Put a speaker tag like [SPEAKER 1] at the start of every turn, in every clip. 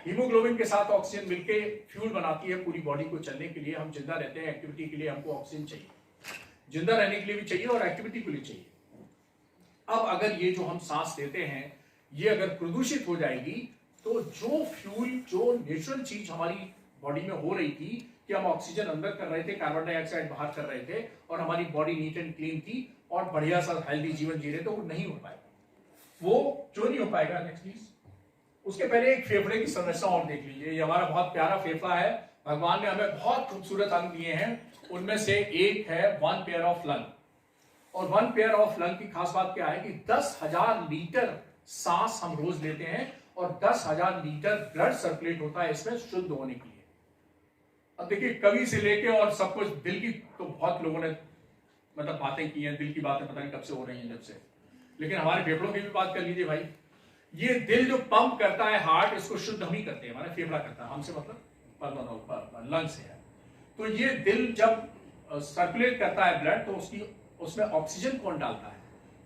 [SPEAKER 1] Haemoglobin के साथ oxygen मिलके फ्यूल बनाती है पूरी बॉडी को चलने के लिए। हम जिंदा रहते हैं, एक्टिविटी के लिए हमको ऑक्सीजन चाहिए, जिंदा रहने के लिए भी चाहिए और एक्टिविटी के लिए चाहिए। अब अगर ये जो हम सांस लेते हैं ये अगर प्रदूषित हो जाएगी तो जो फ्यूल, जो नेचुरल चीज हमारी बॉडी में हो रही थी कि हम ऑक्सीजन अंदर कर रहे थे, कार्बन डाइऑक्साइड बाहर कर रहे थे और हमारी बॉडी नीट एंड क्लीन थी और बढ़िया सा हेल्दी जीवन जी रहे थे, वो नहीं हो पाएगा। वो जो नहीं हो पाएगा, नेक्स्ट प्लीज। उसके पहले एक फेफड़े की संरचना और देख लीजिए। ये हमारा बहुत प्यारा फेफड़ा है, भगवान ने हमें बहुत खूबसूरत अंग दिए हैं। उनमें से एक है 1 पेयर ऑफ लंग। और 1 पेयर ऑफ लंग की खास बात क्या है कि 10,000 लीटर सांस हम रोज लेते हैं और 10,000 लीटर ब्लड सर्कुलेट होता है इसमें शुद्ध होने के लिए। अब देखिए, कवि से लेके और सब कुछ दिल की तो बहुत लोगों ने मतलब बातें की हैं, दिल की बातें पता नहीं कब से हो रही हैं जब से, लेकिन हमारे फेफड़ों की भी बात कर लीजिए भाई। ये दिल जो पंप करता है हार्ट, इसको शुद्ध हम ही करते हैं, हमारा फेफड़ा करता है, हमसे मतलब लंग से है। तो ये दिल जब सर्कुलेट करता है ब्लड तो उसमें ऑक्सीजन कौन डालता है?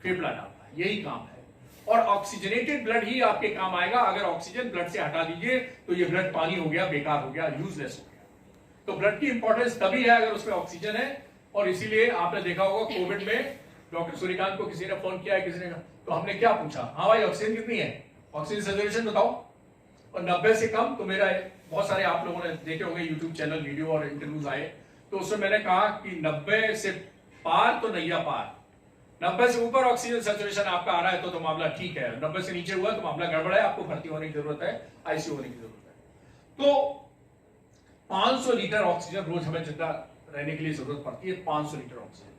[SPEAKER 1] फेफड़ा डालता है, यही काम है। और ऑक्सीजनेटेड ब्लड ही आपके काम आएगा। अगर ऑक्सीजन ब्लड से हटा दीजिए तो ये ब्लड पानी हो गया, बेकार हो गया, यूजलेस हो गया। तो ब्लड की इंपॉर्टेंस तभी है अगर उसमें ऑक्सीजन है। और इसीलिए आपने देखा होगा कोविड में डॉक्टर सूर्यकांत को किसी ने फोन किया है, किसी ने, तो हमने क्या पूछा, हाँ भाई ऑक्सीजन कितनी है, ऑक्सीजन सैचुरेशन बताओ, और 90 से कम। तो मेरा बहुत सारे आप लोगों ने देखे होंगे यूट्यूब चैनल वीडियो और इंटरव्यूज आए, तो उसमें मैंने कहा कि 90 से पार तो नैया पार, 90 से ऊपर ऑक्सीजन सैचुरेशन आपका आ रहा है तो मामला ठीक है, 90 से नीचे हुआ तो मामला गड़बड़ है, आपको भर्ती होने की जरूरत है, आईसीयू होने की जरूरत है। तो 500 लीटर ऑक्सीजन रोज हमें जिंदा रहने के लिए जरूरत पड़ती है, 500 लीटर ऑक्सीजन।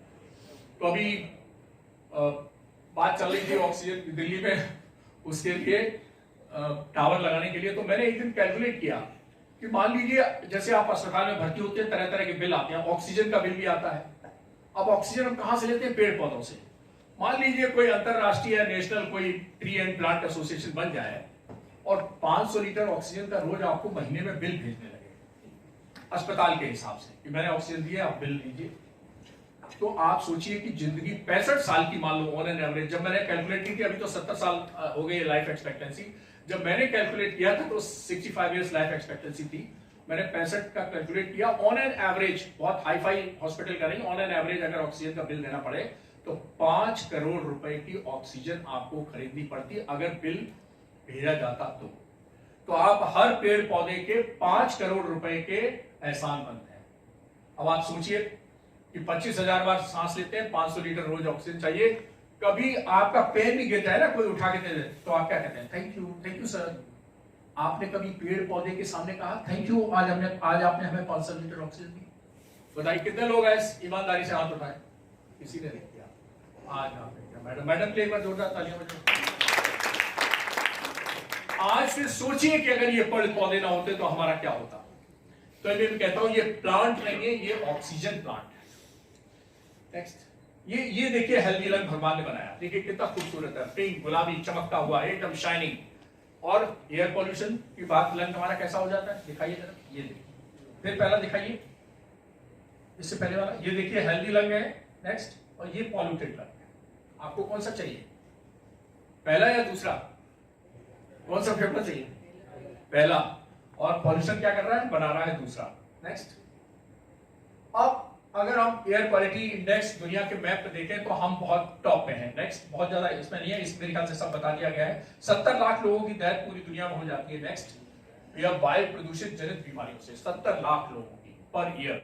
[SPEAKER 1] तो अभी बात चल रही थी ऑक्सीजन दिल्ली में, उसके लिए टावर लगाने के लिए। तो मैंने एक दिन कैलकुलेट किया कि मान लीजिए जैसे आप अस्पताल में भर्ती होते हैं, तरह तरह के बिल आते हैं, ऑक्सीजन का बिल भी आता है। अब ऑक्सीजन हम कहां से लेते हैं? पेड़ पौधों से। मान लीजिए कोई अंतरराष्ट्रीय या नेशनल कोई ट्री एंड प्लांट एसोसिएशन बन जाए और 500 लीटर ऑक्सीजन का रोज आपको महीने में बिल भेजने लगे अस्पताल के हिसाब से कि मैंने ऑक्सीजन दिया, आप बिल लीजिए। तो आप सोचिए कि जिंदगी 65 साल की मान लो ऑन एन एवरेज, जब मैंने कैलकुलेट की थी, अभी तो 70 साल हो गई लाइफ एक्सपेक्टेंसी, जब मैंने कैलकुलेट किया था तो 65 इयर्स लाइफ एक्सपेक्टेंसी थी। मैंने 65 का कैलकुलेट किया ऑन एन एवरेज, बहुत हाई फाई हॉस्पिटल का नहीं, ऑन एन एवरेज अगर ऑक्सीजन का बिल देना पड़े तो 5 करोड़ रुपए की ऑक्सीजन आपको खरीदनी पड़ती अगर बिल भेजा जाता तो आप हर पेड़ पौधे के 5 करोड़ रुपए के एहसानमंद हैं। अब आप सोचिए कि 25,000 बार सांस लेते हैं, 500 लीटर रोज ऑक्सीजन चाहिए। कभी आपका पैर भी गिरता है ना, कोई उठा के दे दे, तो आप क्या कहते हैं? Thank you sir. आपने कभी पेड़ पौधे के सामने कहा थैंक यू, आज आपने हमें 500 लीटर ऑक्सीजन दी? बताइए कितने लोग हैं ईमानदारी से हाथ उठाए? किसी ने नहीं किया। आज आपने किया। मैडम के एक बार जोरदार तालियां बजाओ। आज से सोचिए कि अगर ये पेड़ पौधे ना होते तो हमारा क्या होता। तो मैं कहता हूं ये प्लांट नहीं है, ये ऑक्सीजन प्लांट है। नेक्स्ट, ये देखिए हेल्दी लंग भगवान ने बनाया, देखिए कितना खूबसूरत है, पिंक गुलाबी चमकता हुआ, एकदम शाइनिंग। और एयर पॉल्यूशन की बात, लंग हमारा कैसा हो जाता है, दिखाइए जरा, ये देखिए, फिर पहला दिखाइए, इससे पहले वाला, ये देखिए हेल्दी लंग है। नेक्स्ट, और ये पॉल्यूटेड लंग है। आपको कौन सा चाहिए, पहला या दूसरा? कौन सा फेफड़ा चाहिए? पहला। और पॉल्यूशन क्या कर रहा है, बना रहा है दूसरा। नेक्स्ट, अब अगर हम एयर क्वालिटी इंडेक्स दुनिया के मैप पे देखें तो हम बहुत टॉप पे हैं। नेक्स्ट, बहुत ज्यादा इसमें नहीं है, इस मेरे ख्याल से सब बता दिया गया है। 70 लाख लोगों की डेथ पूरी दुनिया में हो जाती है। नेक्स्ट, यह वायु प्रदूषित जनित बीमारियों से 70 लाख लोगों की पर ईयर।